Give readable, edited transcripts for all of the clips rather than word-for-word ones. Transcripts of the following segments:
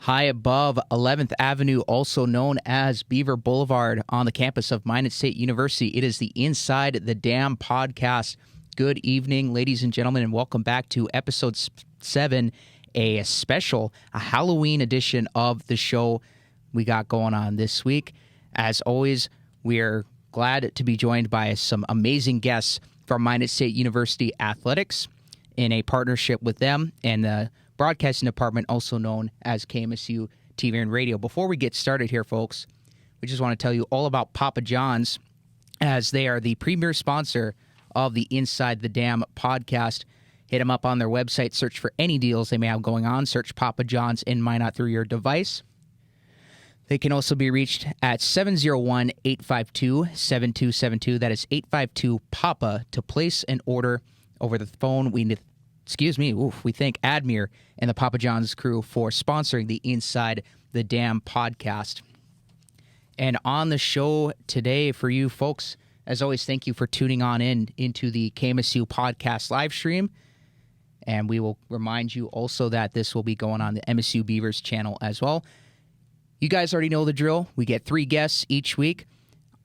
high above 11th Avenue, also known as Beaver Boulevard, on the campus of Minot State University. It is the Inside the Dam podcast. Good evening, ladies and gentlemen, and welcome back to episode 7, a Halloween edition of the show we got going on this week. As always, we're glad to be joined by some amazing guests from Minot State University Athletics in a partnership with them and the broadcasting department, also known as KMSU TV and Radio. Before we get started here, folks, we just want to tell you all about Papa John's, as they are the premier sponsor of the Inside the Dam podcast. Hit them up on their website, search for any deals they may have going on, search Papa John's in Minot through your device. They can also be reached at 701-852-7272. That is 852-PAPA to place an order over the phone. We thank Admir and the Papa John's crew for sponsoring the Inside the Dam podcast. And on the show today for you folks, as always, thank you for tuning on into the KMSU podcast live stream. And we will remind you also that this will be going on the MSU Beavers channel as well. You guys already know the drill. We get 3 guests each week.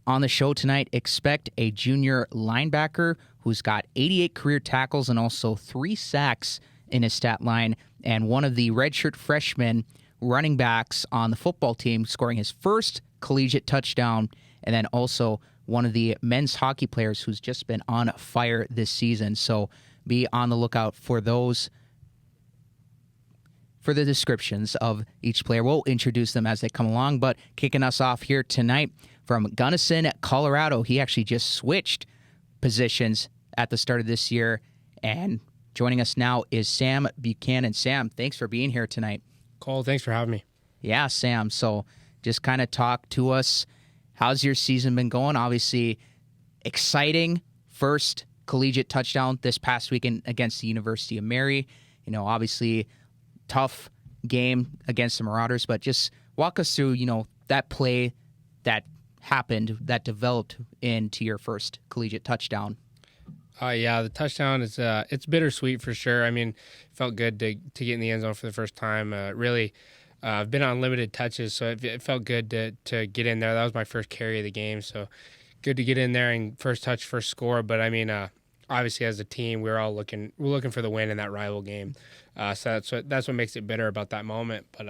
On the show tonight, expect a junior linebacker who's got 88 career tackles and also 3 sacks in his stat line, and one of the redshirt freshmen running backs on the football team scoring his first collegiate touchdown, and then also one of the men's hockey players who's just been on fire this season. So be on the lookout for those. For the descriptions of each player, we'll introduce them as they come along, but kicking us off here tonight from Gunnison, Colorado. He actually just switched positions at the start of this year, and joining us now is Sam Buckhanan. Sam, thanks for being here tonight. Cole, thanks for having me. Yeah, Sam, so just kind of talk to us. How's your season been going? Obviously, exciting first collegiate touchdown this past weekend against the University of Mary. Obviously, tough game against the Marauders, but just walk us through, that play that happened, that developed into your first collegiate touchdown. The touchdown is it's bittersweet for sure. I mean, felt good to get in the end zone for the first time. Really, I've been on limited touches, so it felt good to get in there. That was my first carry of the game, so good to get in there and first touch, first score. But I mean, obviously as a team, we're looking for the win in that rival game. So that's what makes it bitter about that moment. But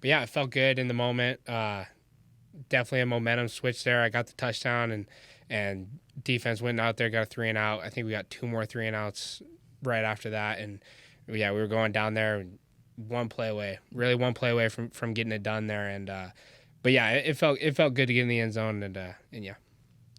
yeah, it felt good in the moment. Definitely a momentum switch there. I got the touchdown and defense went out there, got a 3-and-out. I think we got 2 more 3-and-outs right after that. And yeah, we were going down there one play away from getting it done there. And but yeah, it felt good to get in the end zone and yeah.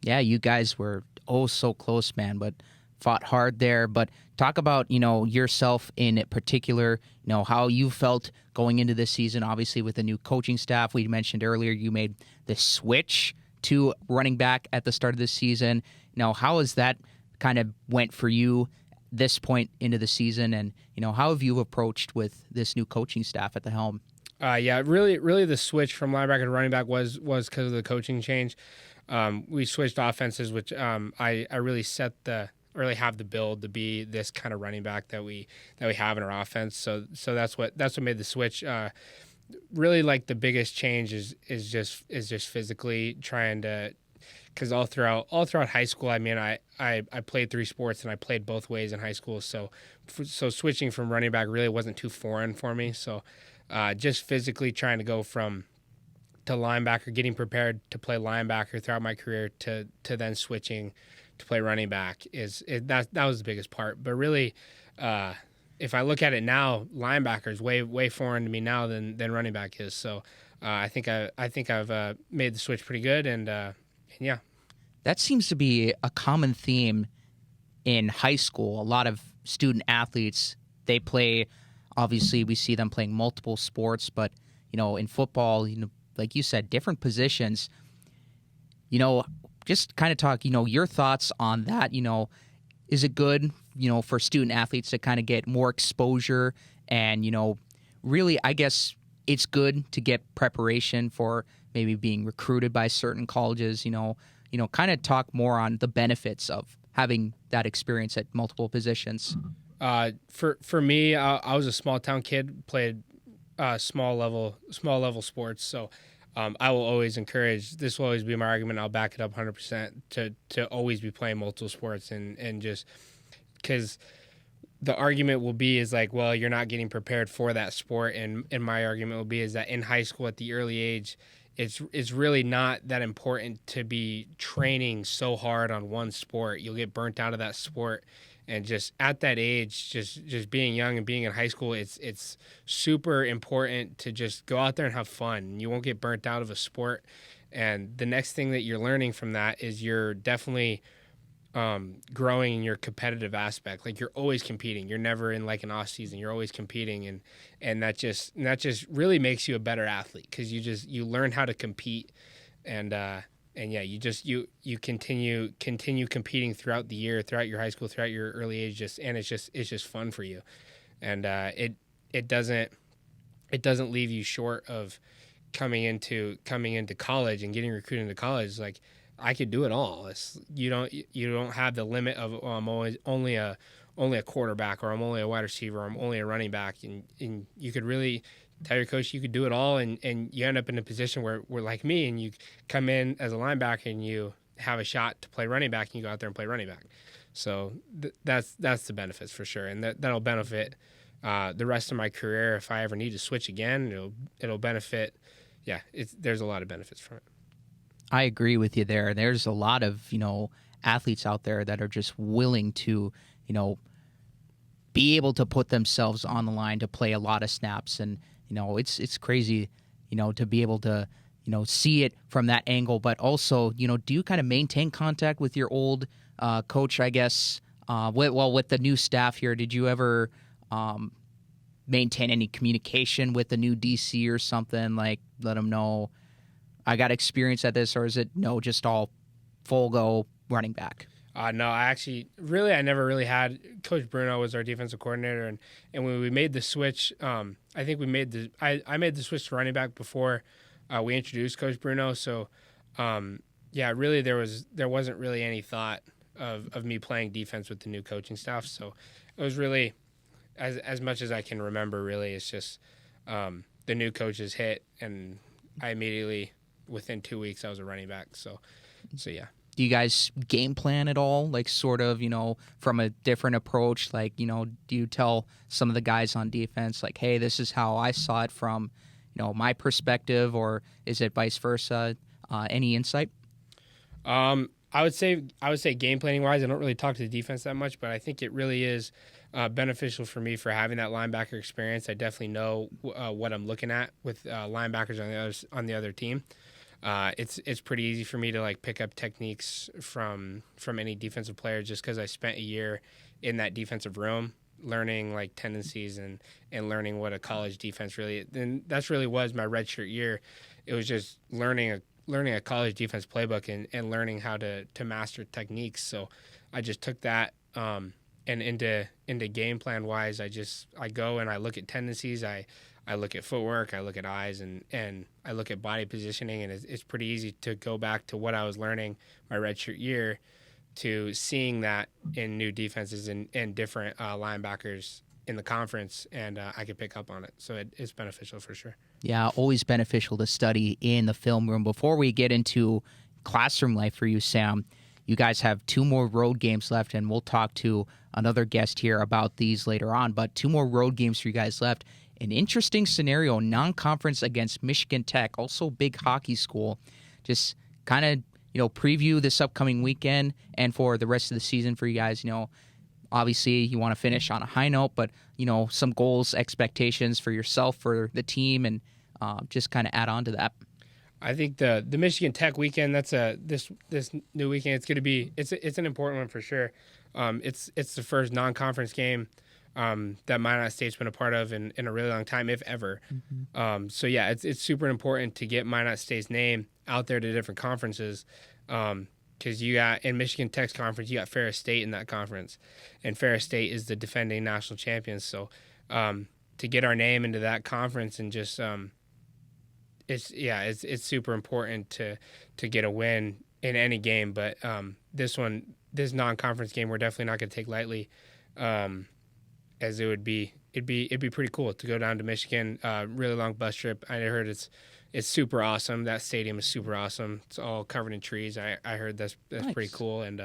Yeah, you guys were so close, man, but fought hard there. But talk about, yourself in particular, how you felt going into this season, obviously with the new coaching staff. We mentioned earlier you made the switch to running back at the start of this season. How has that kind of went for you this point into the season? And, how have you approached with this new coaching staff at the helm? Yeah, really the switch from linebacker to running back was because of the coaching change. We switched offenses, which I really have the build to be this kind of running back that we have in our offense. So that's what made the switch. Really, like the biggest change is just physically trying to, because all throughout high school, I mean, I played 3 sports and I played both ways in high school. So switching from running back really wasn't too foreign for me. So just physically trying to go to linebacker, getting prepared to play linebacker throughout my career to then switching to play running back that was the biggest part. But really, if I look at it now, linebacker is way foreign to me now than running back is. So I think I've made the switch pretty good, and yeah. That seems to be a common theme in high school. A lot of student athletes, they play. Obviously, we see them playing multiple sports, but in football, like you said, different positions. Just kind of talk, your thoughts on that. Is it good, for student athletes to kind of get more exposure and, really, I guess it's good to get preparation for maybe being recruited by certain colleges, kind of talk more on the benefits of having that experience at multiple positions. For me, I was a small town kid, played small level sports. So I will always encourage. This will always be my argument. I'll back it up 100% to always be playing multiple sports and just because the argument will be is like, well, you're not getting prepared for that sport, and my argument will be is that in high school at the early age, it's really not that important to be training so hard on one sport. You'll get burnt out of that sport, and just at that age, just being young and being in high school, it's super important to just go out there and have fun. You won't get burnt out of a sport, and the next thing that you're learning from that is you're definitely growing in your competitive aspect. Like you're always competing. You're never in like an off season. You're always competing, and that just really makes you a better athlete because you learn how to compete, and yeah, you continue competing throughout the year, throughout your high school, throughout your early age, and it's just fun for you, and it doesn't leave you short of coming into college and getting recruited into college. Like I could do it all. You don't have the limit of I'm only a quarterback, or I'm only a wide receiver, or I'm only a running back, and you could really tell your coach you could do it all, and you end up in a position where like me, and you come in as a linebacker and you have a shot to play running back, and you go out there and play running back. So that's the benefits for sure, and that'll benefit the rest of my career. If I ever need to switch again, it'll benefit. Yeah, there's a lot of benefits from it. I agree with you there. There's a lot of, athletes out there that are just willing to, be able to put themselves on the line to play a lot of snaps. And, it's crazy, to be able to, see it from that angle. But also, do you kind of maintain contact with your old coach, I guess? With the new staff here, did you ever maintain any communication with the new DC or something? Like, let them know, I got experience at this, or is it just all full go running back? No, I never really had. Coach Bruno was our defensive coordinator, and when we made the switch, I think I made the switch to running back before we introduced Coach Bruno. So, really there wasn't really any thought of me playing defense with the new coaching staff. So it was really as much as I can remember. Really, it's just the new coaches hit, and I immediately, within 2 weeks, I was a running back. So yeah. Do you guys game plan at all? Like sort of, from a different approach? Like, do you tell some of the guys on defense, like, hey, this is how I saw it from, my perspective, or is it vice versa? Any insight? I would say game planning wise, I don't really talk to the defense that much, but I think it really is beneficial for me for having that linebacker experience. I definitely know what I'm looking at with linebackers on the other team. It's pretty easy for me to like pick up techniques from any defensive player just because I spent a year in that defensive room learning like tendencies and learning what a college defense really. And that's really was my redshirt year. It was just learning a college defense playbook and learning how to master techniques. So I just took that and into game plan wise, I go and I look at tendencies. I look at footwork, I look at eyes, and I look at body positioning, and it's pretty easy to go back to what I was learning my redshirt year to seeing that in new defenses and different linebackers in the conference, and I could pick up on it. So it's beneficial for sure. Yeah, always beneficial to study in the film room. Before we get into classroom life for you, Sam, you guys have 2 more road games left, and we'll talk to another guest here about these later on, but 2 more road games for you guys left. An interesting scenario, non-conference against Michigan Tech, also big hockey school. Just kind of, preview this upcoming weekend and for the rest of the season for you guys. Obviously you want to finish on a high note, but, some goals, expectations for yourself, for the team, and just kind of add on to that. I think the Michigan Tech weekend, that's this new weekend, it's going to be, it's an important one for sure. It's the first non-conference game that Minot State's been a part of in a really long time, if ever. Mm-hmm. So yeah, it's super important to get Minot State's name out there to different conferences. Because you got in Michigan Tech's conference, you got Ferris State in that conference, and Ferris State is the defending national champions. So to get our name into that conference and just it's super important to get a win in any game. But this non-conference game, we're definitely not going to take lightly. As it would be it'd be pretty cool to go down to Michigan. Really long bus trip. I heard it's super awesome. That stadium is super awesome. It's all covered in trees. I heard that's Nice. pretty cool. And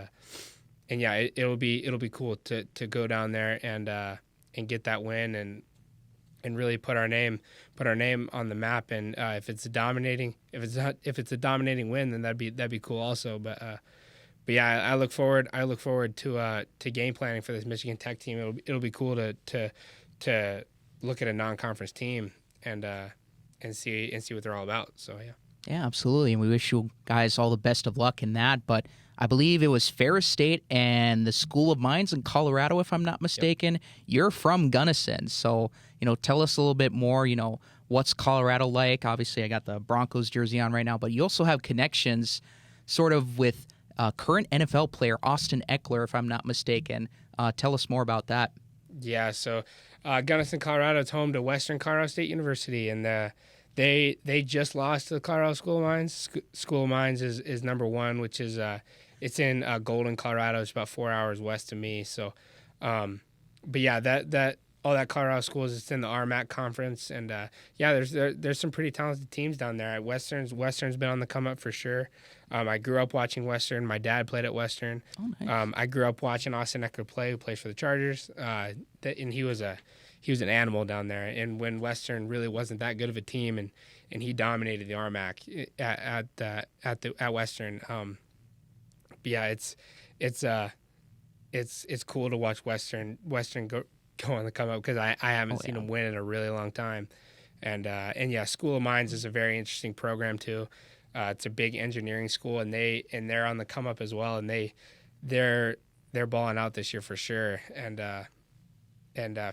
yeah, it'll be cool to go down there and get that win and really put our name on the map. And if it's a dominating win, then that'd be cool also. But yeah, I look forward to game planning for this Michigan Tech team. It'll be cool to look at a non-conference team and see what they're all about. So yeah. Yeah, absolutely. And we wish you guys all the best of luck in that. But I believe it was Ferris State and the School of Mines in Colorado, if I'm not mistaken. Yep. You're from Gunnison. So, tell us a little bit more, what's Colorado like? Obviously, I got the Broncos jersey on right now, but you also have connections sort of with current NFL player Austin Eckler, if I'm not mistaken. Tell us more about that. Yeah, so Gunnison, Colorado is home to Western Colorado State University, and they just lost to the Colorado School of Mines. School of Mines is number one, which is it's in Golden, Colorado. It's about 4 hours west of me. So, but yeah, that all that Colorado schools, it's in the RMAC conference, and yeah, there's some pretty talented teams down there. Western's been on the come up for sure. I grew up watching Western. My dad played at Western. Oh, nice. I grew up watching Austin Eckler play, who plays for the Chargers. And he was an animal down there. And when Western really wasn't that good of a team, and he dominated the RMAC at Western. But yeah, it's cool to watch Western go on the come up, because I haven't seen them win in a really long time. And yeah, School of Mines is a very interesting program too. It's a big engineering school, and they're on the come up as well, and they're balling out this year for sure. And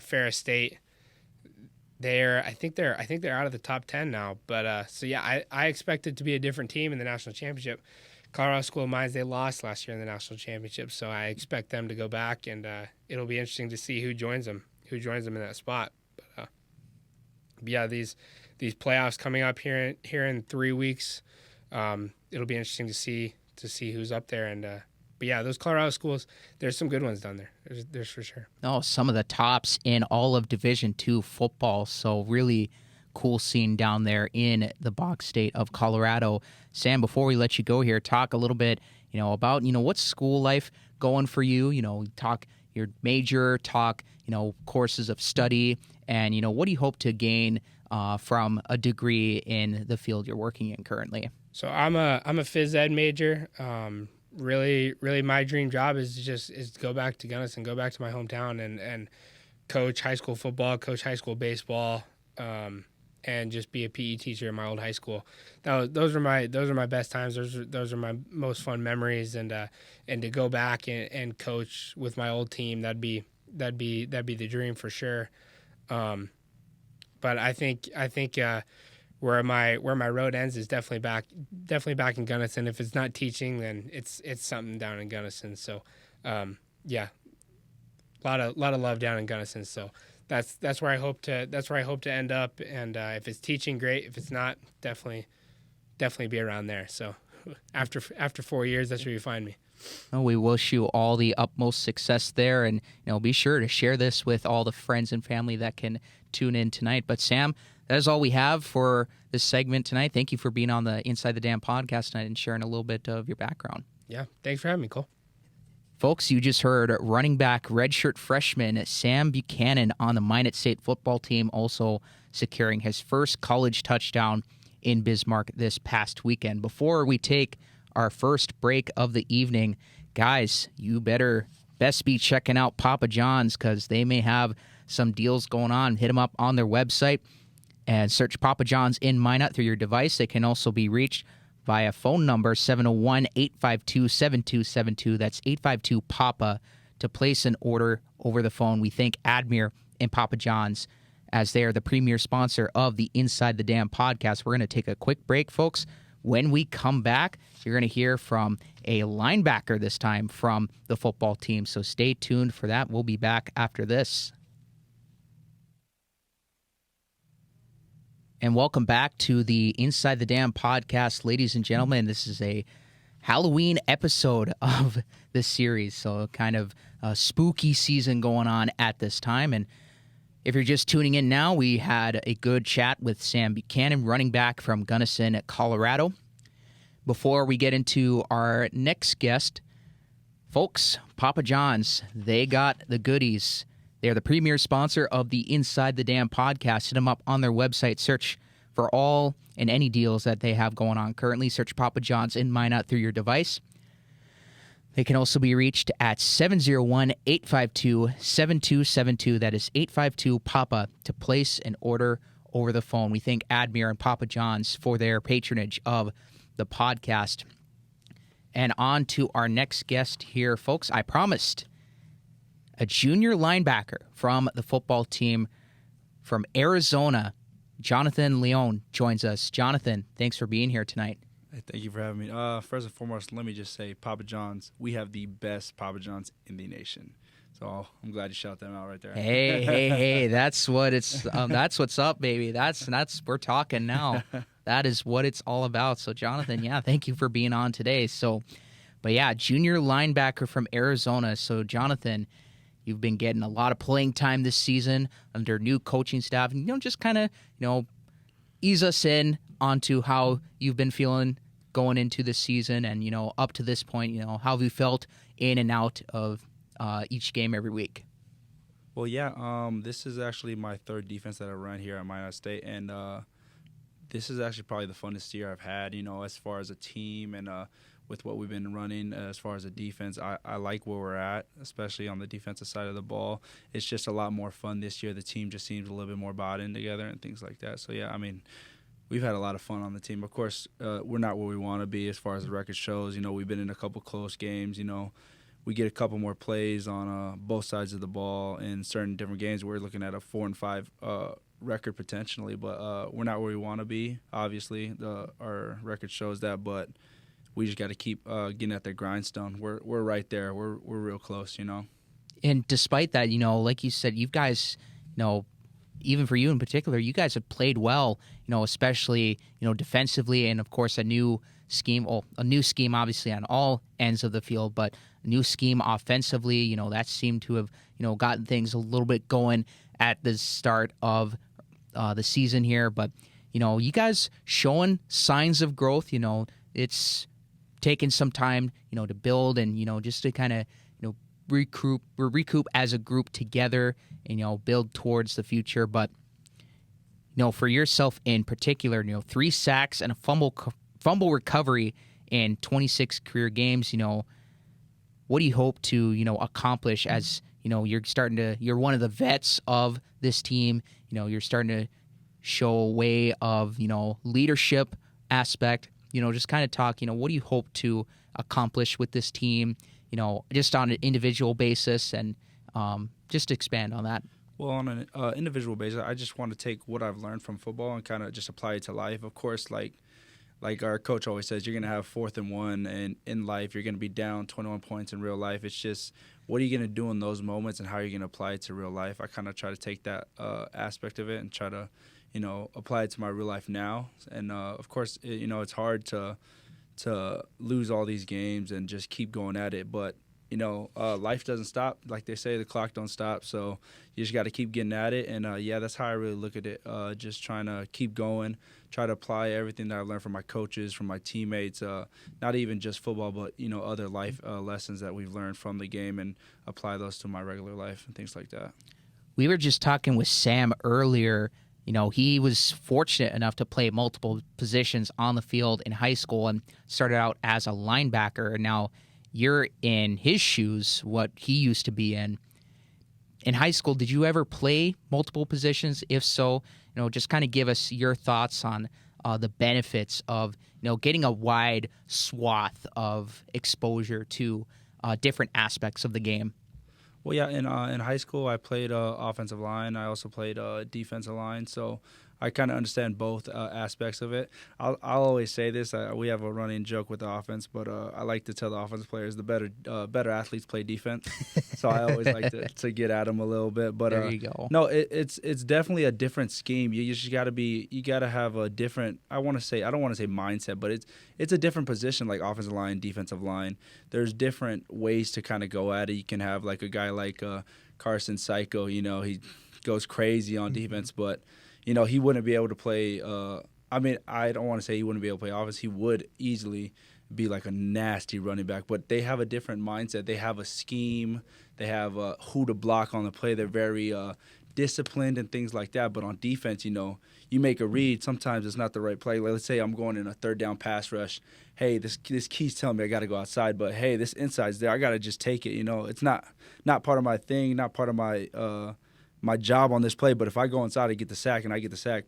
Ferris State, I think they're out of the top 10 now. But so yeah, I expect it to be a different team in the national championship. Colorado School of Mines, they lost last year in the national championship, so I expect them to go back, and it'll be interesting to see who joins them in that spot. But yeah, these playoffs coming up here in 3 weeks. It'll be interesting to see who's up there. And but yeah, those Colorado schools, there's some good ones down there. There's for sure. Oh, some of the tops in all of Division II football. So really cool scene down there in the Box State of Colorado. Sam, before we let you go here, talk a little bit, about, what's school life going for you? Talk your major, talk, courses of study, and, what do you hope to gain from a degree in the field you're working in currently? So I'm a phys ed major. Really my dream job is to go back to Gunnison, go back to my hometown and coach high school football, coach high school baseball, and just be a PE teacher in my old high school. Those are my best times. Those are my most fun memories, and to go back and coach with my old team, that'd be the dream for sure. But I think where my road ends is definitely back in Gunnison. If it's not teaching, then it's something down in Gunnison. So yeah, a lot of love down in Gunnison. So that's where I hope to end up. And if it's teaching, great. If it's not, definitely be around there. So after 4 years, that's where you find me. Well, we wish you all the utmost success there, and be sure to share this with all the friends and family that can tune in tonight. But Sam, that is all we have for this segment tonight. Thank you for being on the Inside the Dam podcast tonight and sharing a little bit of your background. Yeah, thanks for having me, Cole. Folks, you just heard running back redshirt freshman Sam Buckhanan on the Minot State football team, also securing his first college touchdown in Bismarck this past weekend. Before we take our first break of the evening, guys, you best be checking out Papa John's, because they may have some deals going on. Hit them up on their website and search Papa John's in Minot through your device. They can also be reached via phone number 701-852-7272. That's 852-PAPA to place an order over the phone. We thank Admir and Papa John's, as they are the premier sponsor of the Inside the Dam podcast. We're going to take a quick break, folks. When we come back, you're going to hear from a linebacker this time from the football team. So stay tuned for that. We'll be back after this. And welcome back to the Inside the Dam podcast, ladies and gentlemen. This is a Halloween episode of this series, so kind of a spooky season going on at this time. And, If you're just tuning in now, we had a good chat with Sam Buckhanan, running back from Gunnison, Colorado. Before we get into our next guest, folks, Papa John's, they got the goodies. They're the premier sponsor of the Inside the Dam podcast. Hit them up on their website. Search for all and any deals that they have going on currently. Search Papa John's in Minot through your device. They can also be reached at 701-852-7272. That is 852-PAPA to place an order over the phone. We thank Admir and Papa John's for their patronage of the podcast. And on to our next guest here, folks. I promised a junior linebacker from the football team from Arizona, Jonathan Leone, joins us. Jonathan, thanks for being here tonight. Hey, thank you for having me. First and foremost, let me just say, Papa John's, we have the best Papa John's in the nation. So I'm glad you shout them out right there. Hey, that's what it's. That's what's up, baby. That's we're talking now. That is what it's all about. So, Jonathan, yeah, thank you for being on today. So, but yeah, junior linebacker from Arizona. So, Jonathan, you've been getting a lot of playing time this season under new coaching staff, and just kind of ease us in onto how you've been feeling going into this season, and up to this point, how have you felt in and out of each game every week? Well, yeah, this is actually my third defense that I run here at Minot State, and this is actually probably the funnest year I've had, as far as a team and with what we've been running as far as a defense. I like where we're at, especially on the defensive side of the ball. It's just a lot more fun this year. The team just seems a little bit more bought in together and things like that. So, yeah, I mean, we've had a lot of fun on the team. Of course, we're not where we want to be as far as the record shows. We've been in a couple close games. We get a couple more plays on both sides of the ball in certain different games. We're looking at a 4-5 record potentially, but we're not where we want to be. Obviously, our record shows that, but we just got to keep getting at that grindstone. We're right there. We're real close. And despite that, like you said, you guys, even for you in particular, you guys have played well, especially, defensively, and of course a new scheme obviously on all ends of the field, but a new scheme offensively, that seemed to have, gotten things a little bit going at the start of the season here. But, you guys showing signs of growth. It's taken some time, to build and, just to kind of, recoup as a group together and, build towards the future. But, for yourself in particular, 3 sacks and a fumble recovery in 26 career games, what do you hope to, accomplish as, you're one of the vets of this team, you're starting to show a way of, leadership aspect, just kind of talk, what do you hope to accomplish with this team, just on an individual basis, and just expand on that. Well, on an individual basis, I just want to take what I've learned from football and kind of just apply it to life. Of course, like our coach always says, you're going to have 4th and 1, and in life, you're going to be down 21 points in real life. It's just, what are you going to do in those moments, and how are you going to apply it to real life? I kind of try to take that aspect of it and try to, apply it to my real life now. And, of course, it's hard to lose all these games and just keep going at it. But, life doesn't stop. Like they say, the clock don't stop. So you just got to keep getting at it. And, yeah, that's how I really look at it, just trying to keep going, try to apply everything that I learned from my coaches, from my teammates, not even just football, but, other life lessons that we've learned from the game, and apply those to my regular life and things like that. We were just talking with Sam earlier. He was fortunate enough to play multiple positions on the field in high school and started out as a linebacker. And now you're in his shoes, what he used to be in. In high school, did you ever play multiple positions? If so, just kind of give us your thoughts on the benefits of, getting a wide swath of exposure to different aspects of the game. Well, yeah, in high school, I played offensive line. I also played defensive line, so I kind of understand both aspects of it. I'll always say this. We have a running joke with the offense, but I like to tell the offensive players the better athletes play defense. So I always like to get at them a little bit. But there you go. No, it's definitely a different scheme. You just got to have a different. I don't want to say mindset, but it's a different position, like offensive line, defensive line. There's different ways to kind of go at it. You can have like a guy like Carson Psycho. He goes crazy on defense, but he wouldn't be able to play. I mean, I don't want to say he wouldn't be able to play offense. He would easily be like a nasty running back, but they have a different mindset. They have a scheme. They have who to block on the play. They're very disciplined and things like that. But on defense, you make a read. Sometimes it's not the right play. Like, let's say I'm going in a third down pass rush. Hey, this key's telling me I got to go outside, but hey, this inside's there. I got to just take it. It's not part of my thing, not part of my my job on this play. But if I go inside and get the sack, and I get the sack,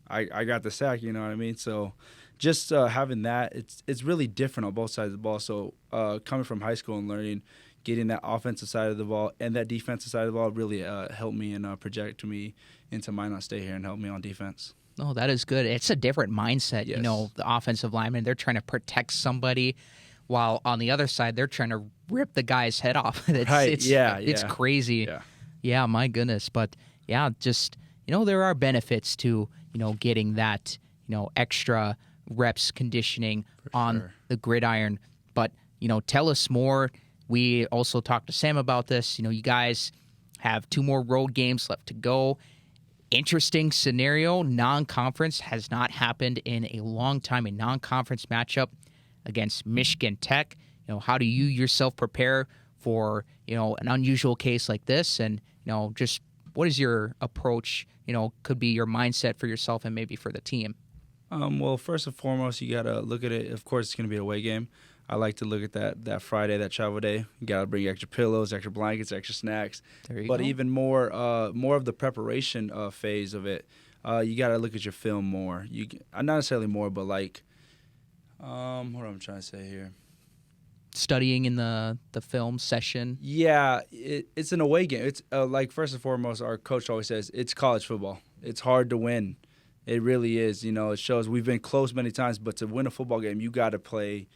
I got the sack. You know what I mean? So just having that, it's really different on both sides of the ball. So coming from high school and learning, getting that offensive side of the ball and that defensive side of the ball really helped me and project me into Minot State here and helped me on defense. Oh, that is good. It's a different mindset. Yes. The offensive linemen, they're trying to protect somebody, while on the other side, they're trying to rip the guy's head off. It's crazy. Yeah, my goodness. But yeah, just, there are benefits to, getting that, extra reps conditioning on the gridiron. But, tell us more. We also talked to Sam about this. You guys have 2 more road games left to go. Interesting scenario. Non-conference has not happened in a long time. A non-conference matchup against Michigan Tech. How do you yourself prepare for, an unusual case like this? And, just what is your approach, could be your mindset for yourself and maybe for the team? Well, first and foremost, you got to look at it. Of course, it's going to be an away game. I like to look at that Friday, that travel day. You got to bring extra pillows, extra blankets, extra snacks. There you go. Even more of the preparation phase of it. You got to look at your film more. Not necessarily more, but like, what am I trying to say here? Studying in the film session. Yeah, it's an away game. It's like, first and foremost, our coach always says it's college football. It's hard to win. It really is. It shows we've been close many times, but to win a football game, you got to play.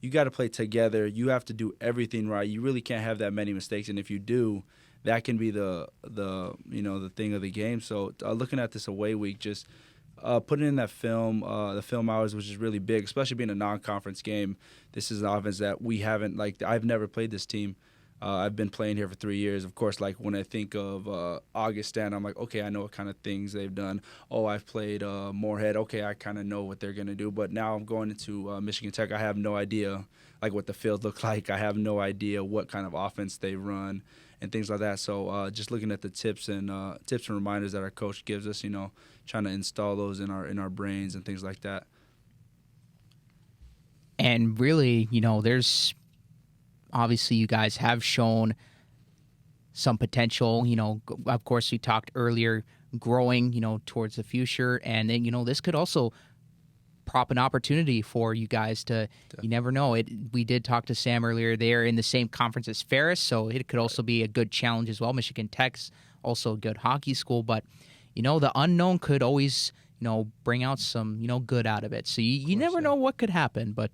You got to play together. You have to do everything right. You really can't have that many mistakes, and if you do, that can be the thing of the game. So looking at this away week, just putting in that film, the film hours, which is really big, especially being a non-conference game. This is an offense that we haven't, I've never played this team. I've been playing here for 3 years. Of course, when I think of Augustan, I'm like, okay, I know what kind of things they've done. Oh, I've played Moorhead. Okay, I kind of know what they're going to do. But now I'm going into Michigan Tech. I have no idea, what the field looks like. I have no idea what kind of offense they run and things like that. So just looking at the tips and reminders that our coach gives us, trying to install those in our brains and things like that. And really, there's obviously you guys have shown some potential. Of course, we talked earlier, growing, towards the future. And then, this could also prop an opportunity for you guys to, you never know. We did talk to Sam earlier. They're in the same conference as Ferris, so it could also be a good challenge as well. Michigan Tech's also a good hockey school, but, the unknown could always, bring out some, good out of it. So you never know what could happen. But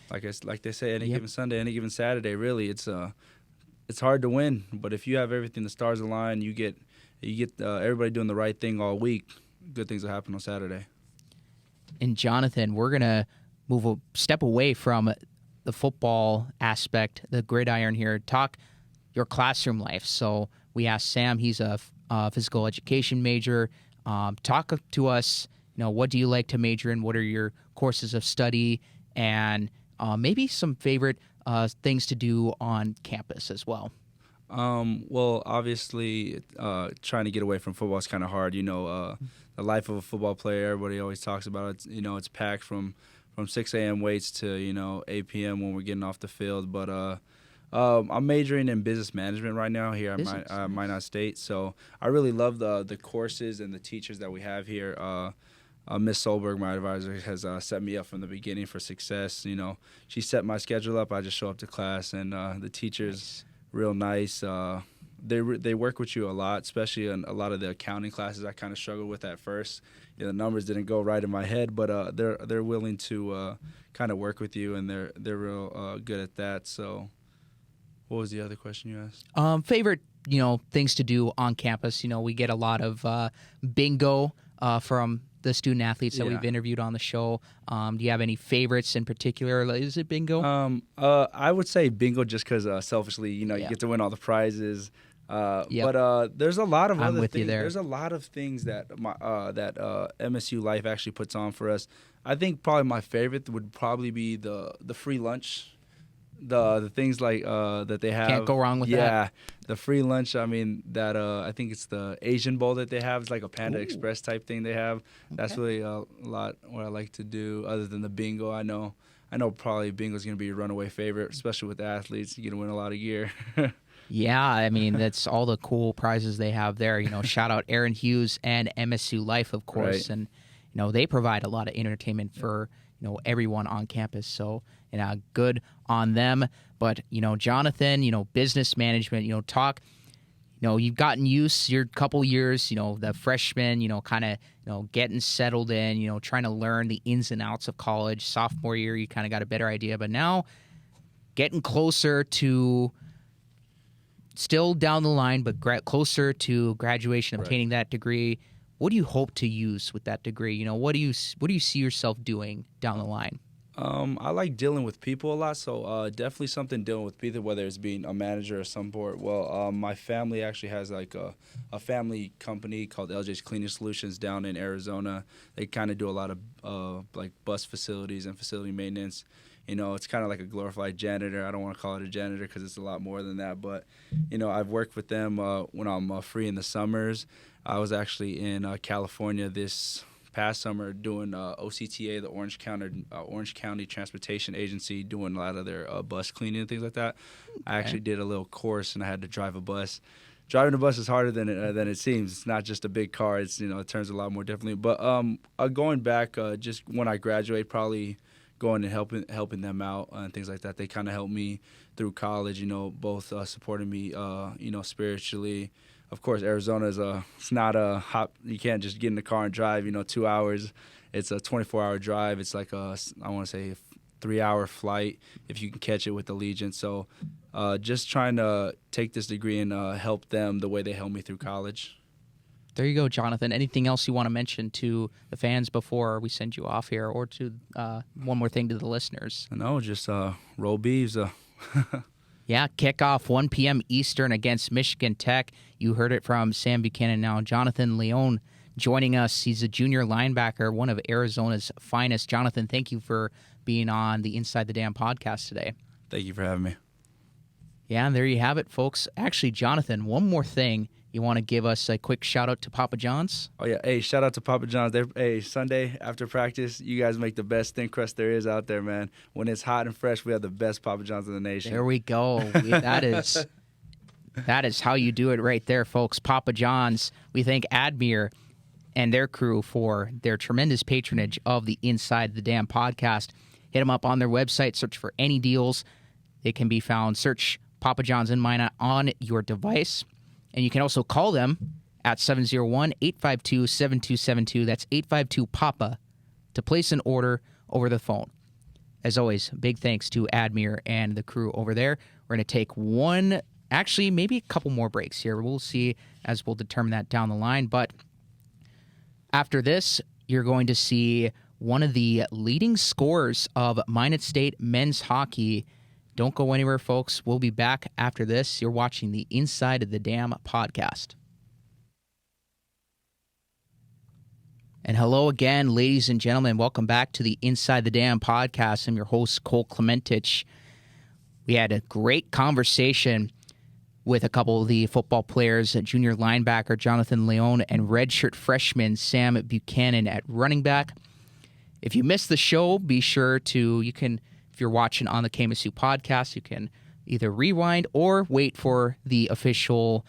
like they say, any given Sunday, any given Saturday, really, it's hard to win. But if you have everything, the stars align, you get everybody doing the right thing all week. Good things will happen on Saturday. And Jonathan, we're gonna move a step away from the football aspect, the gridiron here. Talk your classroom life. So we asked Sam; he's a physical education major. Talk to us, what do you like to major in? What are your courses of study? And maybe some favorite things to do on campus as well. Well, obviously, trying to get away from football is kind of hard. The life of a football player, everybody always talks about it. It's packed from 6 a.m. weights to, 8 p.m. when we're getting off the field. But I'm majoring in business management right now here at Minot State. So I really love the courses and the teachers that we have here. Miss Solberg, my advisor, has set me up from the beginning for success. She set my schedule up. I just show up to class, and the teachers, real nice. They work with you a lot, especially in a lot of the accounting classes I kind of struggled with at first. The numbers didn't go right in my head, but they're willing to kind of work with you, and they're real good at that. So. What was the other question you asked? Favorite, things to do on campus. We get a lot of bingo from the student athletes that we've interviewed on the show. Do you have any favorites in particular? Is it bingo? I would say bingo just because selfishly, you get to win all the prizes. Yep. But there's a lot of I'm other with you things. there. There's a lot of things that MSU Life actually puts on for us. I think probably my favorite would probably be the free lunch. The things like that they have. Can't go wrong with that. Yeah, the free lunch. I mean that I think it's the Asian bowl that they have. It's like a Panda Ooh. Express type thing they have. That's Okay. really a lot what I like to do. Other than the bingo, I know probably bingo's gonna be a runaway favorite, especially with the athletes. You're gonna win a lot of gear. Yeah, I mean, that's all the cool prizes they have there. Shout out Aaron Hughes and MSU Life, of course. Right. And, they provide a lot of entertainment for, everyone on campus. So, good on them. But, Jonathan, business management, talk, you've gotten used your couple years, the freshman, kind of, getting settled in, trying to learn the ins and outs of college. Sophomore year, you kind of got a better idea. But now getting closer to still down the line, but closer to graduation, obtaining that degree. What do you hope to use with that degree? What do you see yourself doing down the line? I like dealing with people a lot, so definitely something dealing with people, whether it's being a manager or some sort. Well, my family actually has like a family company called LJ's Cleaning Solutions down in Arizona. They kind of do a lot of like bus facilities and facility maintenance. It's kind of like a glorified janitor. I don't want to call it a janitor because it's a lot more than that. But, I've worked with them when I'm free in the summers. I was actually in California this past summer doing OCTA, the Orange County Transportation Agency, doing a lot of their bus cleaning and things like that. Okay. I actually did a little course, and I had to drive a bus. Driving a bus is harder than it seems. It's not just a big car. It's it turns a lot more differently. But going back, just when I graduate, probably going and helping them out and things like that. They kind of helped me through college, both supporting me, spiritually. Of course, Arizona it's not a hop. You can't just get in the car and drive, 2 hours. It's a 24-hour drive. It's like I want to say 3-hour flight if you can catch it with Allegiant. So just trying to take this degree and help them the way they helped me through college. There you go, Jonathan. Anything else you want to mention to the fans before we send you off here, or to one more thing to the listeners? No, just roll beeves. Yeah, kickoff 1 p.m. Eastern against Michigan Tech. You heard it from Sam Buckhanan now. Jonathan Leone joining us. He's a junior linebacker, one of Arizona's finest. Jonathan, thank you for being on the Inside the Dam podcast today. Thank you for having me. Yeah, and there you have it, folks. Actually, Jonathan, one more thing. You want to give us a quick shout-out to Papa John's? Oh, yeah. Hey, shout out to Papa John's. Hey, Sunday after practice, you guys make the best thin crust there is out there, man. When it's hot and fresh, we have the best Papa John's in the nation. There we go. That is how you do it right there, folks. Papa John's. We thank Admir and their crew for their tremendous patronage of the Inside the Dam podcast. Hit them up on their website. Search for any deals. They can be found. Search Papa John's in Minot on your device. And you can also call them at 701-852-7272. That's 852-PAPA to place an order over the phone. As always, big thanks to Admir and the crew over there. We're going to take maybe a couple more breaks here. We'll see as we'll determine that down the line. But after this, you're going to see one of the leading scorers of Minot State men's hockey. Don't go anywhere, folks. We'll be back after this. You're watching the Inside of the Dam podcast. And hello again, ladies and gentlemen. Welcome back to the Inside the Dam podcast. I'm your host, Cole Clementich. We had a great conversation with a couple of the football players, junior linebacker Jonathan Leone and redshirt freshman Sam Buckhanan at running back. If you missed the show, be sure to, if you're watching on the MSU podcast, you can either rewind or wait for the official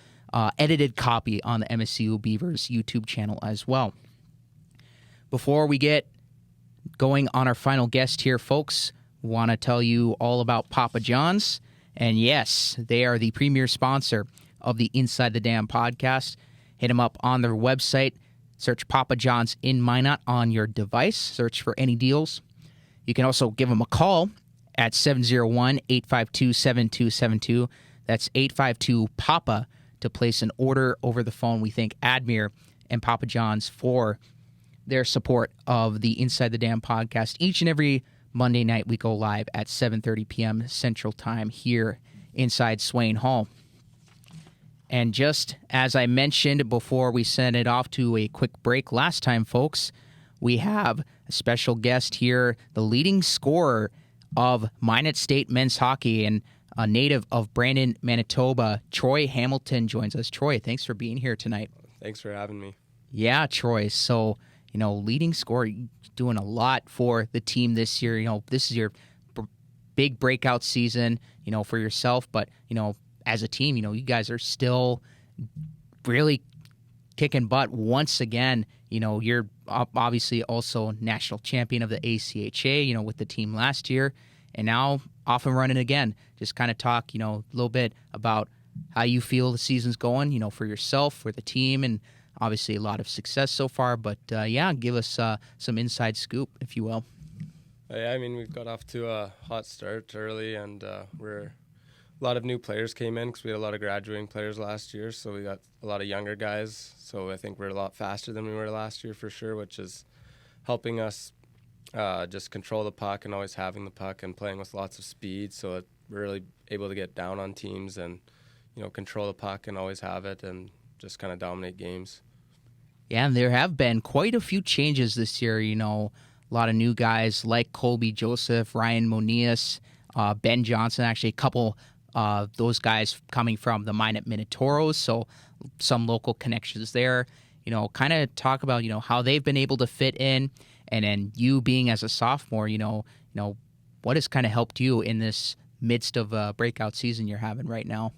edited copy on the MSU Beavers YouTube channel as well. Before we get going on our final guest here, folks, want to tell you all about Papa John's. And yes, they are the premier sponsor of the Inside the Dam podcast. Hit them up on their website. Search Papa John's in Minot on your device. Search for any deals. You can also give them a call at 701-852-7272. That's 852-PAPA to place an order over the phone. We thank Admir and Papa John's for their support of the Inside the Dam podcast. Each and every Monday night, we go live at 7:30 p.m. Central Time here inside Swain Hall. And just as I mentioned before we sent it off to a quick break last time, folks, we have a special guest here, the leading scorer of Minot State men's hockey and a native of Brandon, Manitoba. Troy Hamilton joins us. Troy, thanks for being here tonight. Thanks for having me. Yeah, Troy. So, leading scorer, doing a lot for the team this year. This is your big breakout season, for yourself. But, as a team, you guys are still really kicking butt once again. You're obviously also national champion of the ACHA, with the team last year. And now off and running again. Just kind of talk, a little bit about how you feel the season's going, for yourself, for the team, and obviously a lot of success so far. But, give us some inside scoop, if you will. Yeah, we got off to a hot start early, and a lot of new players came in because we had a lot of graduating players last year. So we got a lot of younger guys. So I think we're a lot faster than we were last year for sure, which is helping us just control the puck and always having the puck and playing with lots of speed. So that we're really able to get down on teams and, control the puck and always have it and just kind of dominate games. Yeah, and there have been quite a few changes this year. A lot of new guys like Colby Joseph, Ryan Monias, Ben Johnson, actually a couple those guys coming from the Minot Minotauros, so some local connections there. Kind of talk about, how they've been able to fit in, and then you being as a sophomore, what has kind of helped you in this midst of a breakout season you're having right now?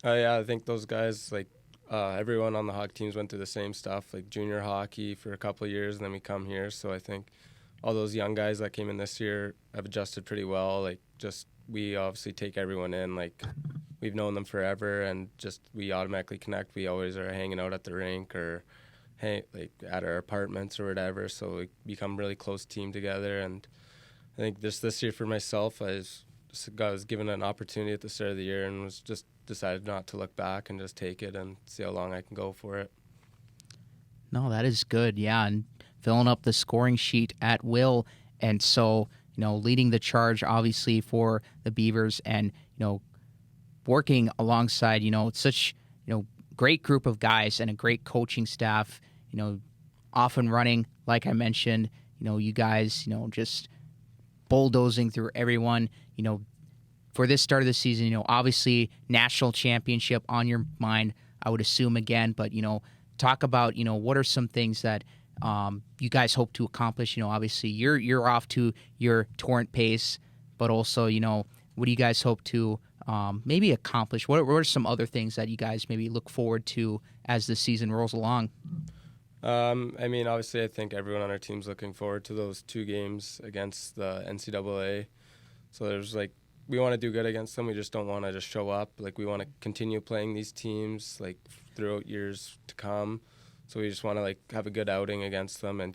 Yeah, I think those guys, everyone on the hockey teams went through the same stuff, like junior hockey for a couple of years, and then we come here. So I think all those young guys that came in this year have adjusted pretty well. We obviously take everyone in. We've known them forever, and just we automatically connect. We always are hanging out at the rink or at our apartments or whatever. So we become a really close team together. And I think this year for myself, I was given an opportunity at the start of the year and was just decided not to look back and just take it and see how long I can go for it. No, that is good. Yeah, and filling up the scoring sheet at will. And so, leading the charge, obviously, for the Beavers and, working alongside, such, great group of guys and a great coaching staff, off and running, like I mentioned, you guys, just bulldozing through everyone, for this start of the season, obviously national championship on your mind, I would assume again, but, talk about, what are some things that you guys hope to accomplish? Obviously you're off to your torrent pace, but also, what do you guys hope to maybe accomplish? What are some other things that you guys maybe look forward to as the season rolls along? Obviously I think everyone on our team's looking forward to those 2 games against the NCAA. So there's we want to do good against them. We just don't want to just show up. We want to continue playing these teams throughout years to come. So we just want to have a good outing against them and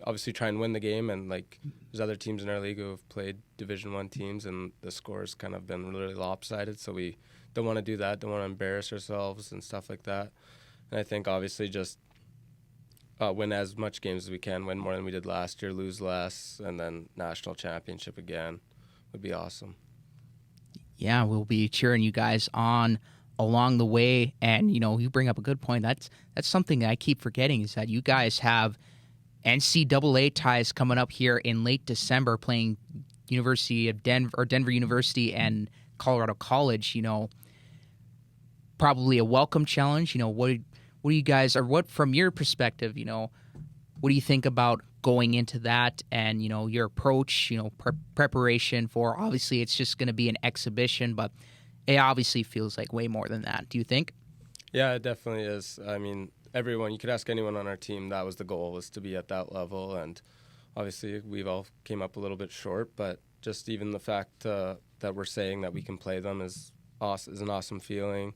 obviously try and win the game. And there's other teams in our league who have played Division I teams and the score's kind of been really lopsided. So we don't want to do that. Don't want to embarrass ourselves and stuff like that. And I think obviously just win as much games as we can, win more than we did last year, lose less, and then national championship again would be awesome. Yeah, we'll be cheering you guys on along the way. And, you bring up a good point. That's something that I keep forgetting is that you guys have NCAA ties coming up here in late December playing University of Denver University and Colorado College, probably a welcome challenge. What do you guys, or what from your perspective, what do you think about going into that and, your approach, preparation for, obviously it's just going to be an exhibition, but it obviously feels like way more than that. Do you think? Yeah, it definitely is. Everyone, you could ask anyone on our team, that was the goal, was to be at that level. And obviously we've all came up a little bit short, but just even the fact that we're saying that we can play them is an awesome feeling.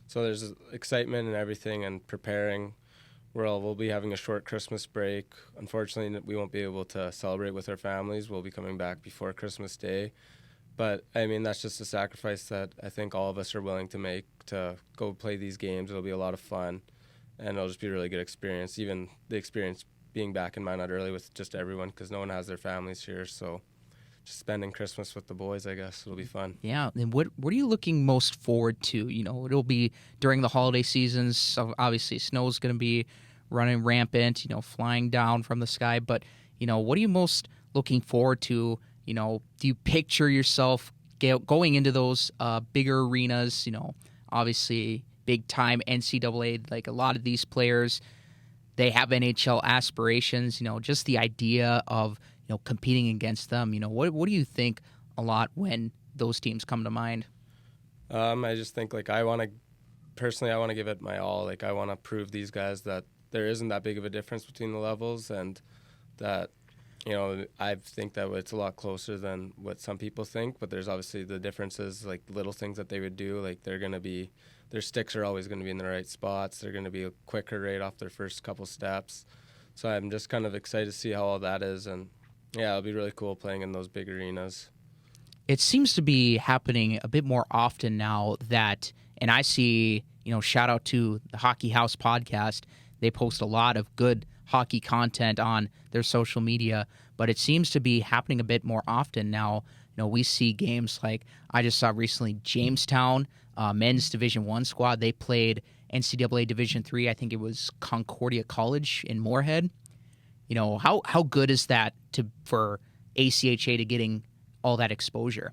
So there's excitement and everything and preparing. We'll be having a short Christmas break. Unfortunately, we won't be able to celebrate with our families. We'll be coming back before Christmas Day. But, that's just a sacrifice that I think all of us are willing to make to go play these games. It'll be a lot of fun, and it'll just be a really good experience. Even the experience being back in Minot early with just everyone because no one has their families here. So just spending Christmas with the boys. I guess it'll be fun. Yeah, and what are you looking most forward to? It'll be during the holiday seasons. So obviously, snow's going to be running rampant. Flying down from the sky. But what are you most looking forward to? Do you picture yourself going into those bigger arenas? Obviously, big time NCAA. Like a lot of these players, they have NHL aspirations. Just the idea of competing against them. What do you think a lot when those teams come to mind? I just think like I want to give it my all. Like I want to prove these guys that there isn't that big of a difference between the levels, and that I think that it's a lot closer than what some people think. But there's obviously the differences, like little things that they would do. Like their sticks are always going to be in the right spots. They're going to be quicker right off their first couple steps. So I'm just kind of excited to see how all that is, and yeah, it'll be really cool playing in those big arenas. It seems to be happening a bit more often now and I see, shout out to the Hockey House podcast. They post a lot of good hockey content on their social media, but it seems to be happening a bit more often now. We see games like I just saw recently Jamestown, men's Division I squad. They played NCAA Division III. I think it was Concordia College in Moorhead. How good is that for ACHA to getting all that exposure?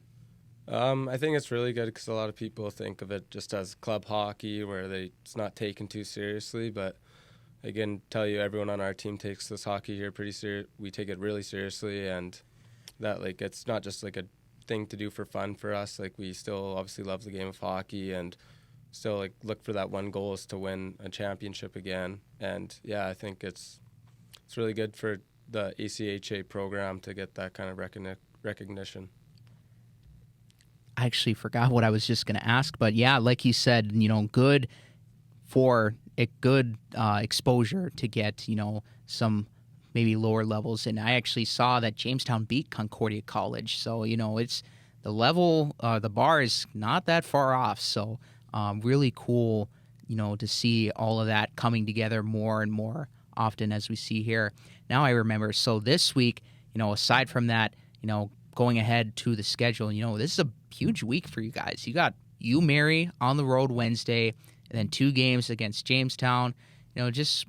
I think it's really good because a lot of people think of it just as club hockey where it's not taken too seriously. But I can tell you, everyone on our team takes this hockey here pretty serious. We take it really seriously, and that it's not just like a thing to do for fun for us. Like we still obviously love the game of hockey and still look for that one goal is to win a championship again. And yeah, I think it's really good for the ACHA program to get that kind of recognition. I actually forgot what I was just going to ask, but yeah, like you said, good for a good exposure to get, some maybe lower levels. And I actually saw that Jamestown beat Concordia College. So, it's the level, the bar is not that far off. So really cool, to see all of that coming together more and more often as we see here. Now I remember, so this week, aside from that, going ahead to the schedule, this is a huge week for you guys. You got Mary on the road Wednesday, and then 2 games against Jamestown. Just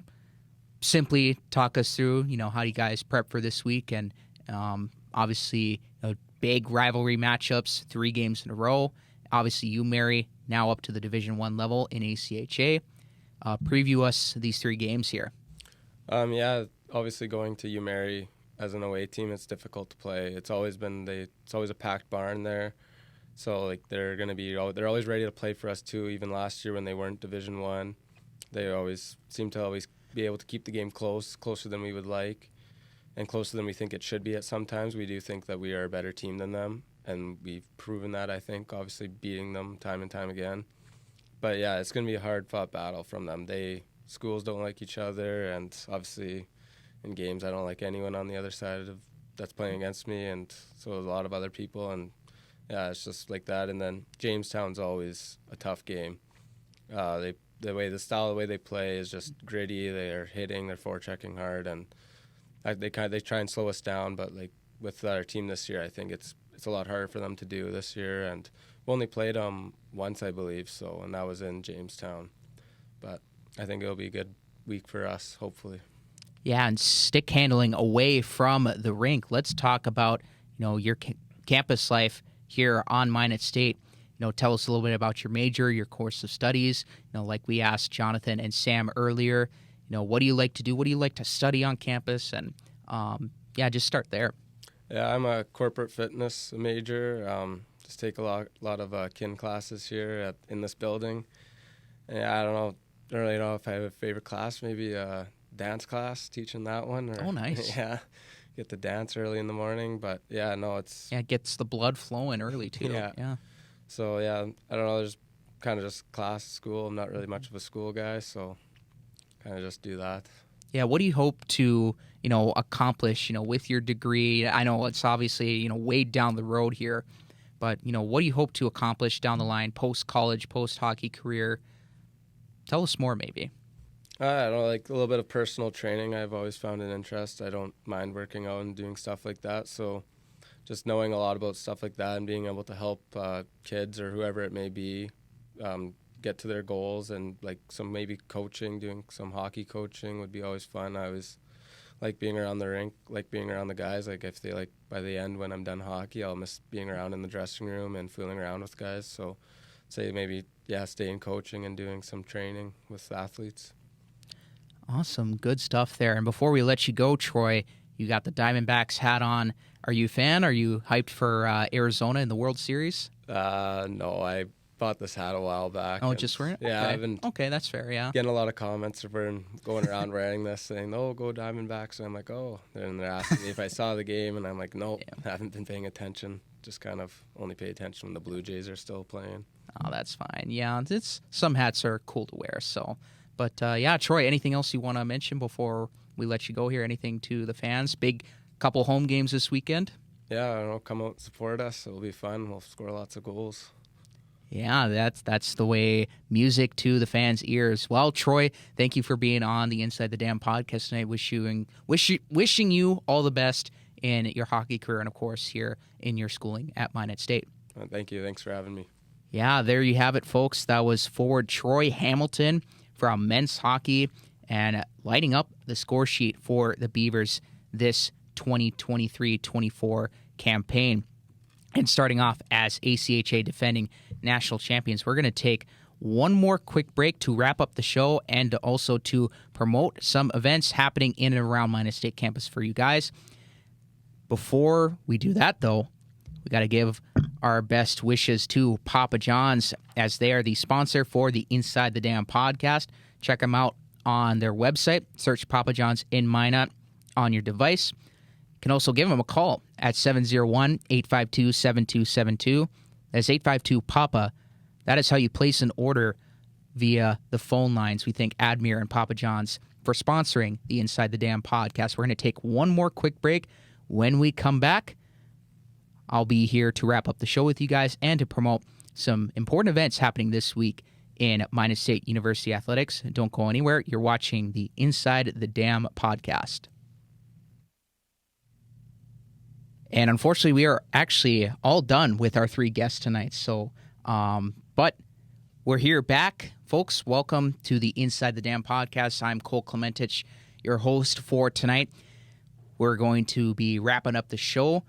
simply talk us through, how you guys prep for this week, and obviously, big rivalry matchups, 3 games in a row. Obviously, Mary now up to the Division I level in ACHA. Preview us these 3 games here. Yeah, obviously going to UMary as an away team, it's difficult to play. It's always a packed barn there, so they're always ready to play for us too. Even last year when they weren't Division I, they always seem to be able to keep the game closer than we would like, and closer than we think it should be at some times. We do think that we are a better team than them, and we've proven that, I think, obviously beating them time and time again. But yeah, it's going to be a hard-fought battle from them. Schools don't like each other, and obviously in games I don't like anyone on the other side that's playing against me, and so a lot of other people, and yeah, it's just like that. And then Jamestown's always a tough game. The style of the way they play is just gritty. They're hitting, they're forechecking hard, and they try and slow us down. But with our team this year, I think it's a lot harder for them to do this year, and we only played them once, I believe, and that was in Jamestown. But I think it'll be a good week for us, hopefully. Yeah, and stick handling away from the rink. Let's talk about your campus life here on Minot State. Tell us a little bit about your major, your course of studies. Like we asked Jonathan and Sam earlier. What do you like to do? What do you like to study on campus? And just start there. Yeah, I'm a corporate fitness major. Just take a lot of kin classes here in this building. And I don't really know if I have a favorite class. Maybe a dance class, teaching that one. Oh, nice. Yeah, get to dance early in the morning. But yeah, no, it gets the blood flowing early too. Yeah. So yeah, I don't know. There's kind of just class, school. I'm not really much of a school guy, so kind of just do that. Yeah. What do you hope to accomplish with your degree? I know it's obviously way down the road here, but what do you hope to accomplish down the line, post college, post hockey career? Tell us more, maybe. I don't know, a little bit of personal training. I've always found an interest. I don't mind working out and doing stuff like that. So just knowing a lot about stuff like that and being able to help kids or whoever it may be get to their goals, and like some maybe coaching, doing some hockey coaching would be always fun. I always like being around the rink, like being around the guys. Like if they like by the end when I'm done hockey, I'll miss being around in the dressing room and fooling around with guys. So say maybe stay in coaching and doing some training with athletes. Awesome. Good stuff there. And before we let you go, Troy, you got the Diamondbacks hat on. Are you a fan? Are you hyped for Arizona in the World Series? No, I bought this hat a while back. Oh, just wearing it? Yeah, Okay. I've been Okay, that's fair, yeah. getting a lot of comments for going around wearing this, saying, "Oh, go Diamondbacks." And I'm like, "Oh." And they're asking me if I saw the game, and I'm like, "Nope, haven't been paying attention. Just kind of only pay attention when the Blue Jays are still playing." Oh, that's fine. Yeah, some hats are cool to wear, so. But, yeah, Troy, anything else you want to mention before we let you go here? Anything to the fans? Big couple home games this weekend? Yeah, I don't know, come out and support us. It'll be fun. We'll score lots of goals. Yeah, that's the way music to the fans' ears. Well, Troy, thank you for being on the Inside the Dam podcast tonight. Wishing you all the best in your hockey career and, of course, here in your schooling at Minot State. Thank you. Thanks for having me. Yeah, there you have it, folks. That was forward Troy Hamilton from men's hockey and lighting up the score sheet for the Beavers this 2023-24 campaign. And starting off as ACHA defending national champions, we're going to take one more quick break to wrap up the show and also to promote some events happening in and around Minot State campus for you guys. Before we do that, though, we got to give our best wishes to Papa John's, as they are the sponsor for the Inside the Dam podcast. Check them out on their website. Search Papa John's in Minot on your device. You can also give them a call at 701-852-7272. That's 852-PAPA. That is how you place an order via the phone lines. We thank Admir and Papa John's for sponsoring the Inside the Dam podcast. We're going to take one more quick break. When we come back, I'll be here to wrap up the show with you guys and to promote some important events happening this week in Minot State University Athletics. Don't go anywhere. You're watching the Inside the Dam podcast. And unfortunately, we are actually all done with our three guests tonight. So, but we're here back. Folks, welcome to the Inside the Dam podcast. I'm Cole Clementich, your host for tonight. We're going to be wrapping up the show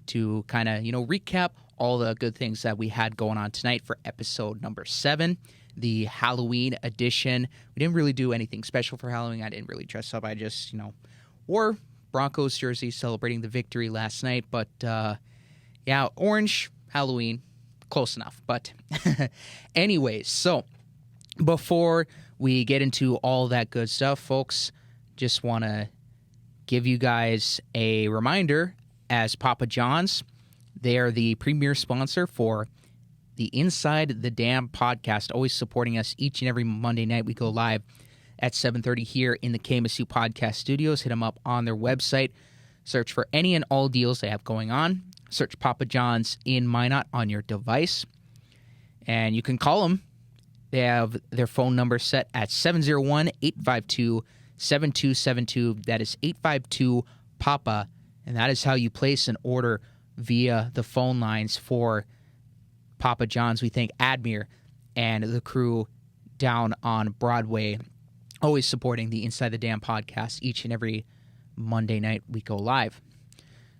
to kind of, recap all the good things that we had going on tonight for episode number 7, the Halloween edition. We didn't really do anything special for Halloween. I didn't really dress up. I just, wore Broncos jersey celebrating the victory last night. But, yeah, orange Halloween, close enough. But anyways, so before we get into all that good stuff, folks, just want to give you guys a reminder, as Papa John's, they are the premier sponsor for the Inside the Dam podcast, always supporting us each and every Monday night. We go live at 7:30 here in the MSU podcast studios. Hit them up on their website. Search for any and all deals they have going on. Search Papa John's in Minot on your device. And you can call them. They have their phone number set at 701-852-7272. That is 852-PAPA. And that is how you place an order via the phone lines for Papa John's. We thank Admir and the crew down on Broadway, always supporting the Inside the Dam podcast each and every Monday night we go live.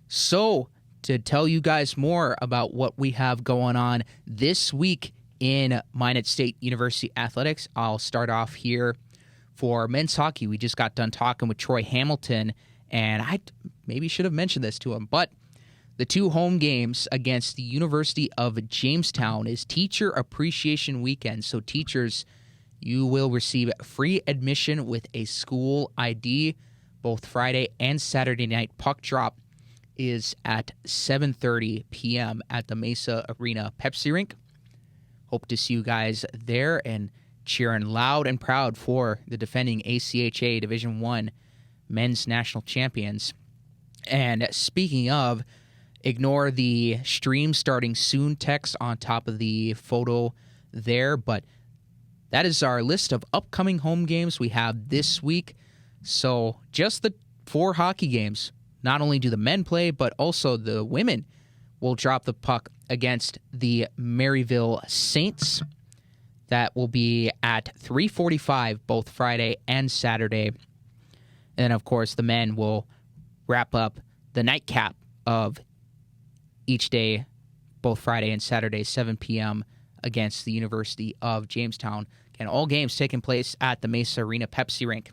So, to tell you guys more about what we have going on this week in Minot State University Athletics, I'll start off here for men's hockey. We just got done talking with Troy Hamilton, and I maybe should have mentioned this to him, but the 2 home games against the University of Jamestown is Teacher Appreciation Weekend. So teachers, you will receive free admission with a school ID both Friday and Saturday night. Puck drop is at 7:30 p.m. at the Mesa Arena Pepsi Rink. Hope to see you guys there and cheering loud and proud for the defending ACHA Division I men's national champions. And speaking of, ignore the stream starting soon text on top of the photo there, but that is our list of upcoming home games we have this week. So just the 4 hockey games. Not only do the men play, but also the women will drop the puck against the Maryville Saints. That will be at 3:45 both Friday and Saturday. And then, of course, the men will wrap up the nightcap of each day, both Friday and Saturday, 7 p.m. against the University of Jamestown. And all games taking place at the Mesa Arena Pepsi Rink.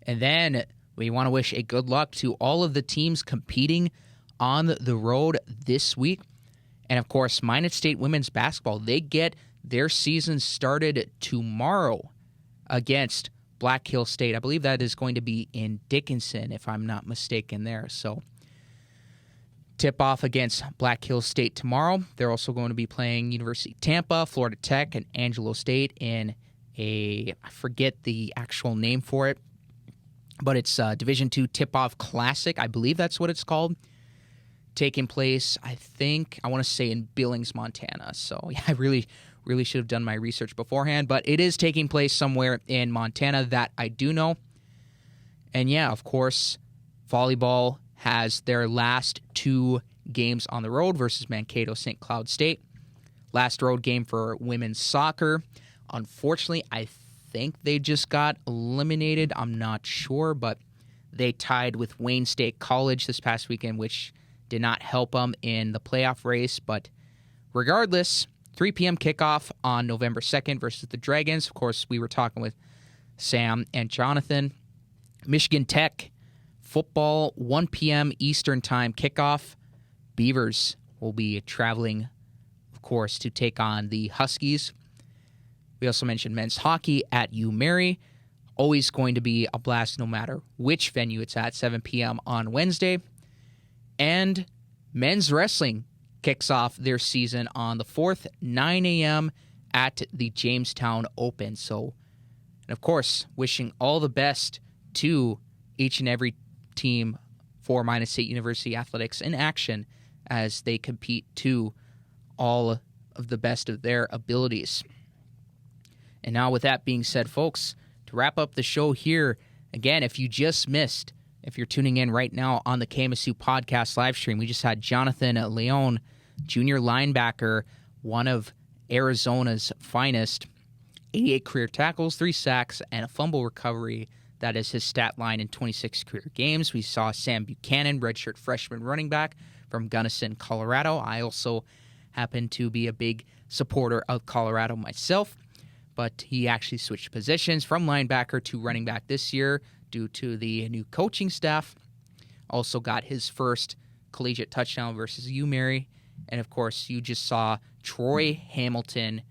And then we want to wish a good luck to all of the teams competing on the road this week. And, of course, Minot State women's basketball, they get their season started tomorrow against Black Hill State. I believe that is going to be in Dickinson, if I'm not mistaken there. So, tip-off against Black Hill State tomorrow. They're also going to be playing University of Tampa, Florida Tech, and Angelo State in I forget the actual name for it, but it's Division II Tip-Off Classic. I believe that's what it's called. Taking place, I want to say in Billings, Montana. So, yeah, I really should have done my research beforehand, but it is taking place somewhere in Montana, that I do know. And yeah, of course, volleyball has their last 2 games on the road versus Mankato St. Cloud State. Last road game for women's soccer. Unfortunately, I think they just got eliminated. I'm not sure, but they tied with Wayne State College this past weekend, which did not help them in the playoff race. But regardless, 3 p.m. kickoff on November 2nd versus the Dragons. Of course, we were talking with Sam and Jonathan. Michigan Tech football, 1 p.m. Eastern Time kickoff. Beavers will be traveling, of course, to take on the Huskies. We also mentioned men's hockey at UMary. Always going to be a blast no matter which venue it's at, 7 p.m. on Wednesday. And men's wrestling kicks off their season on the 4th, 9 a.m. at the Jamestown Open. So, and of course, wishing all the best to each and every team for Minot State University Athletics in action as they compete to all of the best of their abilities. And now with that being said, folks, to wrap up the show here, again, if you just missed, if you're tuning in right now on the KMSU podcast live stream, we just had Jonathan Leon, junior linebacker, one of Arizona's finest, 88 career tackles, 3 sacks, and a fumble recovery. That is his stat line in 26 career games. We saw Sam Buckhanan, redshirt freshman running back from Gunnison, Colorado. I also happen to be a big supporter of Colorado myself, but he actually switched positions from linebacker to running back this year due to the new coaching staff. Also got his first collegiate touchdown versus UMary. And, of course, you just saw Troy Hamilton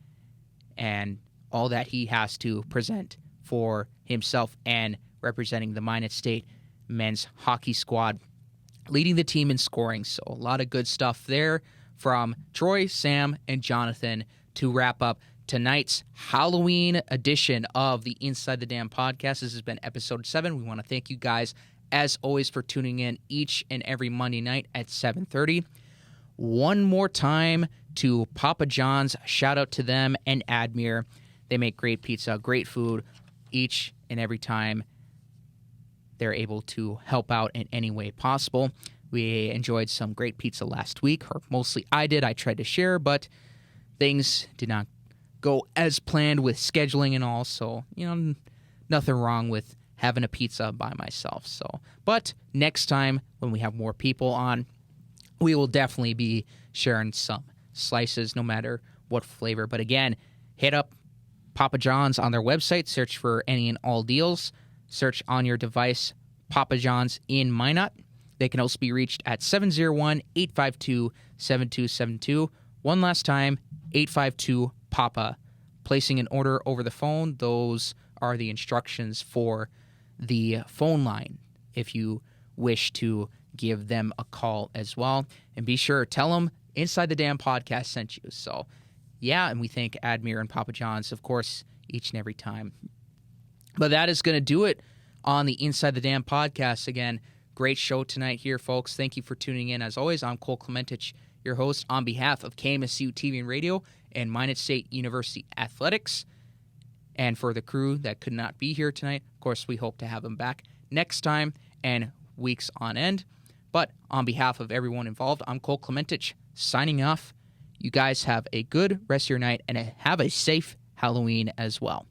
and all that he has to present for himself and representing the Minot State men's hockey squad, leading the team in scoring. So a lot of good stuff there from Troy, Sam, and Jonathan to wrap up tonight's Halloween edition of the Inside the Dam podcast. This has been episode 7. We want to thank you guys, as always, for tuning in each and every Monday night at 7:30. One more time to Papa John's. Shout out to them and Admir. They make great pizza, great food each and every time they're able to help out in any way possible. We enjoyed some great pizza last week, or mostly I did. I tried to share, but things did not go as planned with scheduling and all. So, nothing wrong with having a pizza by myself. So, but next time when we have more people on, we will definitely be sharing some slices, no matter what flavor. But again, hit up Papa John's on their website. Search for any and all deals. Search on your device Papa John's in Minot. They can also be reached at 701-852-7272. One last time, 852-PAPA. Placing an order over the phone, those are the instructions for the phone line if you wish to give them a call as well. And be sure, tell them Inside the Dam podcast sent you. So, yeah, and we thank Admir and Papa John's, of course, each and every time. But that is going to do it on the Inside the Dam podcast. Again, great show tonight here, folks. Thank you for tuning in. As always, I'm Cole Clementich, your host, on behalf of KMSU TV and Radio and Minot State University Athletics. And for the crew that could not be here tonight, of course, we hope to have them back next time and weeks on end. But on behalf of everyone involved, I'm Cole Clementich signing off. You guys have a good rest of your night and have a safe Halloween as well.